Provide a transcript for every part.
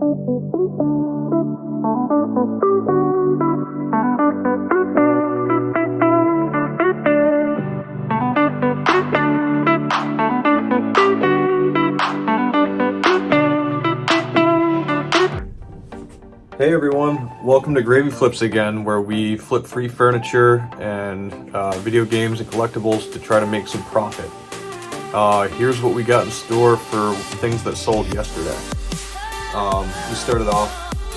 Hey everyone, welcome to Gravy Flips again, where we flip free furniture and video games and collectibles to try to make some profit. Here's what we got in store for things that sold yesterday. We started off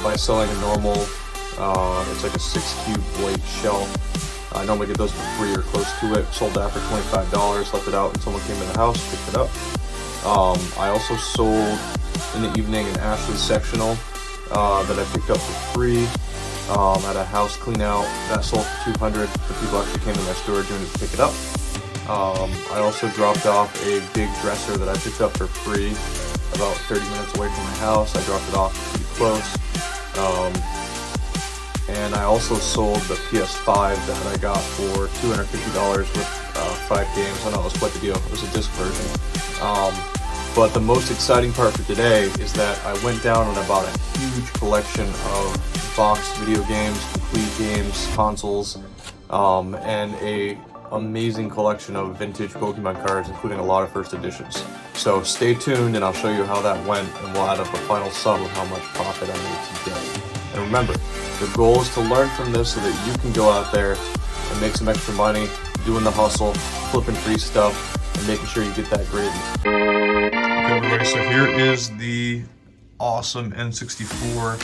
by selling a normal, it's like a 6-cube blade shelf. I normally get those for free or close to it. Sold that for $25, left it out and someone came in the house, picked it up. I also sold in the evening an Ashley sectional that I picked up for free at a house clean out. That sold for $200. The people actually came to my storage unit to pick it up. I also dropped off a big dresser that I picked up for free about 30 minutes away from my house. I dropped it off pretty close. And I also sold the PS5 that I got for $250 with 5 games. I know it was quite the deal. It was a disc version. But the most exciting part for today is that I went down and I bought a huge collection of boxed video games, complete games, consoles, and a amazing collection of vintage Pokemon cards, including a lot of first editions. So stay tuned and I'll show you how that went, and we'll add up a final sum of how much profit I made today. And remember, the goal is to learn from this so that you can go out there and make some extra money, doing the hustle, flipping free stuff, and making sure you get that gravy. Okay everybody, so here is the awesome N64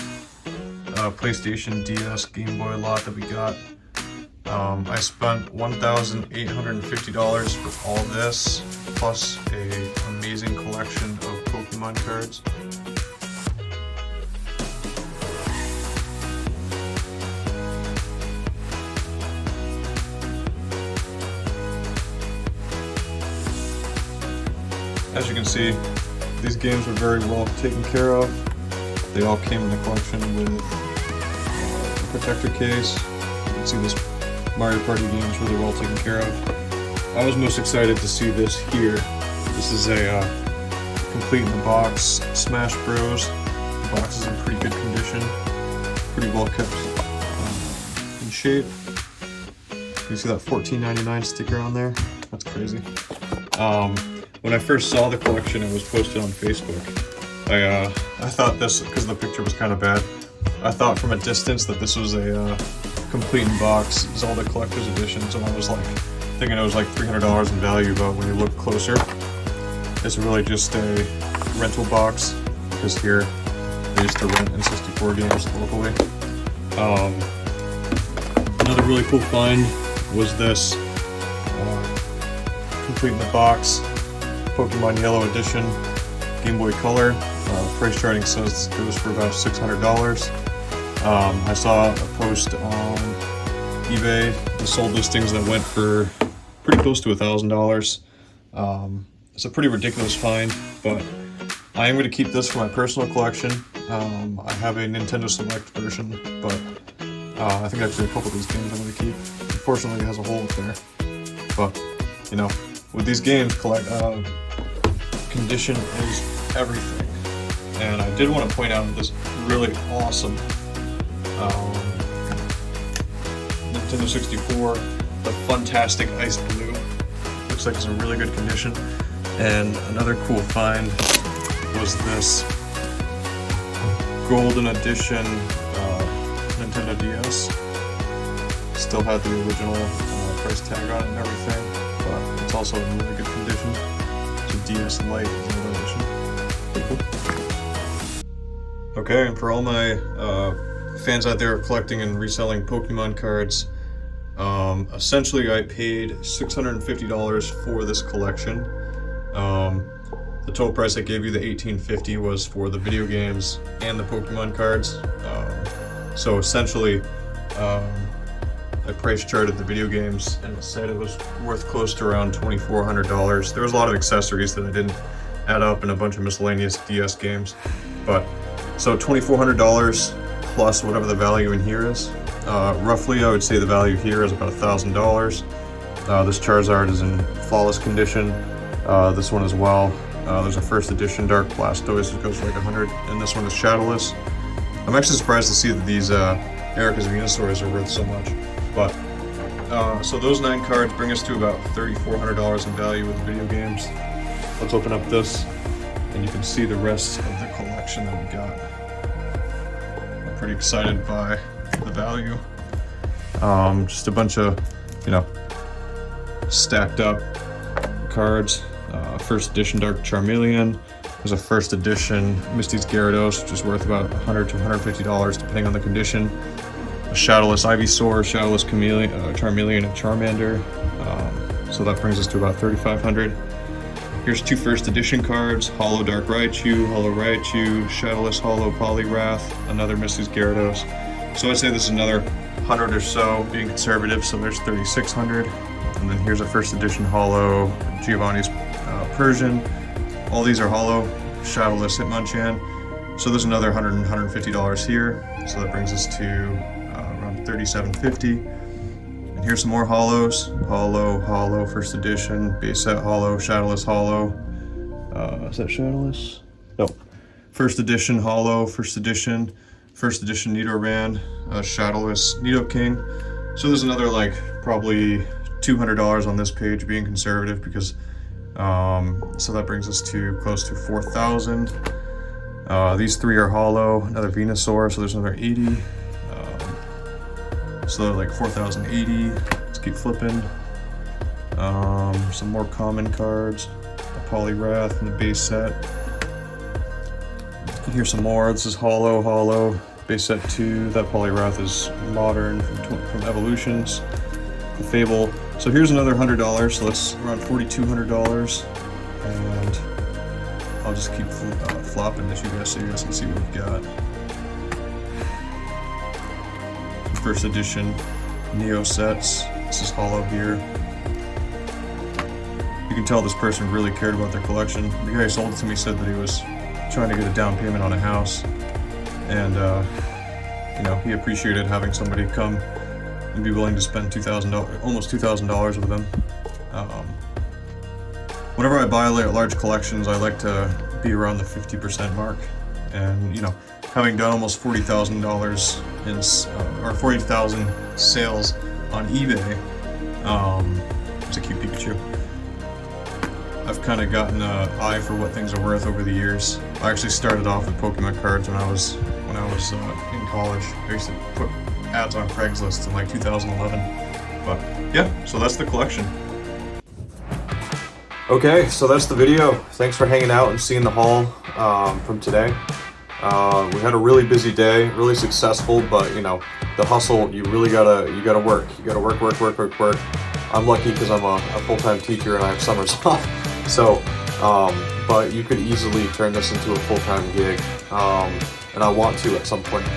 PlayStation, DS, Game Boy lot that we got. I spent $1,850 for all this, plus an amazing collection of Pokemon cards. As you can see, these games were very well taken care of. They all came in the collection with a protector case. You can see this Mario Party game is really well taken care of. I was most excited to see this here. This is a complete in the box Smash Bros. The box is in pretty good condition, pretty well kept in shape. You see that $14.99 sticker on there? That's crazy. When I first saw the collection, it was posted on Facebook. I thought this, because the picture was kind of bad, I thought from a distance that this was a complete in box Zelda Collector's Edition, so I was like thinking it was like $300 in value, but when you look closer, it's really just a rental box, because here they used to rent N64 games locally. Another really cool find was this complete in the box Pokemon Yellow Edition Game Boy Color. Price charting says it goes for about $600. I saw a post on eBay, the sold listings that went for pretty close to $1,000. It's a pretty ridiculous find, but I am going to keep this for my personal collection. I have a Nintendo Select version, but I think actually a couple of these games I'm going to keep. Unfortunately, it has a hole up there, but you know, with these games, condition is everything. And I did want to point out this really awesome Nintendo 64, the Fantastic Ice Blue. Looks like it's in really good condition. And another cool find was this Golden Edition Nintendo DS. Still had the original price tag on it and everything, but it's also in really good condition. It's a DS Lite edition. Pretty cool. Okay, and for all my fans out there collecting and reselling Pokemon cards, essentially I paid $650 for this collection. The total price I gave you, the $1,850, was for the video games and the Pokemon cards. So essentially, I price charted the video games and it said it was worth close to around $2,400. There was a lot of accessories that I didn't add up and a bunch of miscellaneous DS games. But so $2,400 plus whatever the value in here is. Roughly, I would say the value here is about $1,000. This Charizard is in flawless condition. This one as well. There's a first edition Dark Blastoise that goes for like 100, and this one is Shadowless. I'm actually surprised to see that these Erica's Venusaurs are worth so much. But so those 9 cards bring us to about $3,400 in value with video games. Let's open up this, and you can see the rest of the collection that we got. I'm pretty excited by the value. Just a bunch of, stacked up cards. First edition Dark Charmeleon. There's a first edition Misty's Gyarados, which is worth about $100 to $150 depending on the condition. A Shadowless Ivysaur, Shadowless Charmeleon, and Charmander. So that brings us to about $3,500. Here's 2 first edition cards: Holo Dark Raichu, Shadowless Holo Poliwrath, another Misty's Gyarados. So I'd say this is another 100 or so, being conservative, so there's $3,600. And then here's a first edition Holo Giovanni's Persian. All these are Holo, Shadowless Hitmonchan. So there's another $100 and $150 here. So that brings us to around $3,750. And here's some more Holos. Holo, first edition, base set Holo, Shadowless Holo. Is that Shadowless? No. First edition Holo, first edition Nidoran, Shadowless Nidoking. So there's another probably $200 on this page, being conservative, because so that brings us to close to $4,000. These 3 are Holo, another Venusaur, so there's another 80. So they're like 4,080. Let's keep flipping. Some more common cards. A Poliwrath in the base set. And here's some more. This is Holo, base set 2. That Poliwrath is modern from Evolutions. The Fable. So here's another $100, so that's around $4,200. And I'll just keep flopping this so you guys can see what we've got. First edition Neo sets. This is Holo here. You can tell this person really cared about their collection. The guy who sold it to me said that he was trying to get a down payment on a house, and he appreciated having somebody come and be willing to spend almost $2,000 with them. Whenever I buy large collections, I like to be around the 50% mark, and having done almost $40,000 or 40,000 sales on eBay. It's a cute Pikachu. I've kind of gotten an eye for what things are worth over the years. I actually started off with Pokemon cards when I was in college. I used to put ads on Craigslist in 2011. But yeah, so that's the collection. Okay, so that's the video. Thanks for hanging out and seeing the haul from today. We had a really busy day, really successful, but the hustle, you gotta work. You gotta work. I'm lucky because I'm a full-time teacher and I have summers off. So, but you could easily turn this into a full-time gig, and I want to at some point.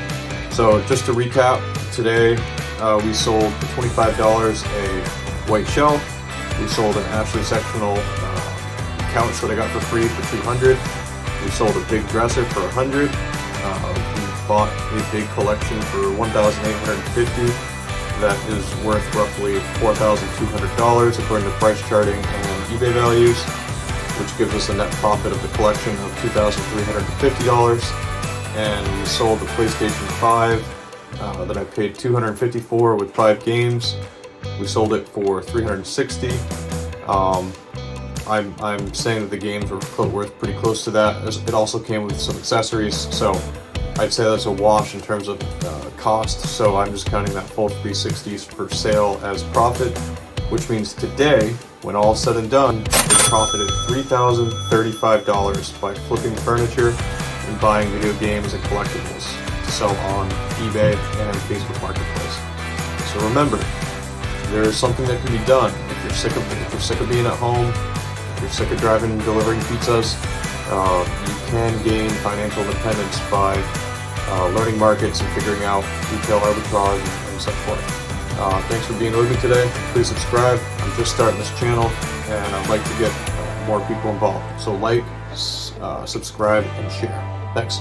So just to recap, today we sold for $25 a white shelf. We sold an Ashley sectional couch that I got for free for $200. We sold a big dresser for $100. We bought a big collection for $1,850. That is worth roughly $4,200 according to price charting and eBay values, which gives us a net profit of the collection of $2,350. And we sold the PlayStation 5 that I paid $250 for with 5 games. We sold it for $360. I'm saying that the games were worth pretty close to that. It also came with some accessories, so I'd say that's a wash in terms of cost. So I'm just counting that full 360s for sale as profit, which means today, when all said and done, we profited $3,035 by flipping furniture and buying video games and collectibles to sell on eBay and Facebook Marketplace. So remember, there is something that can be done. If you're sick of being at home, if you're sick of driving and delivering pizzas, you can gain financial independence by learning markets and figuring out retail arbitrage and so forth. Thanks for being with me today. Please subscribe. I'm just starting this channel and I'd like to get more people involved. So like, subscribe, and share. Thanks.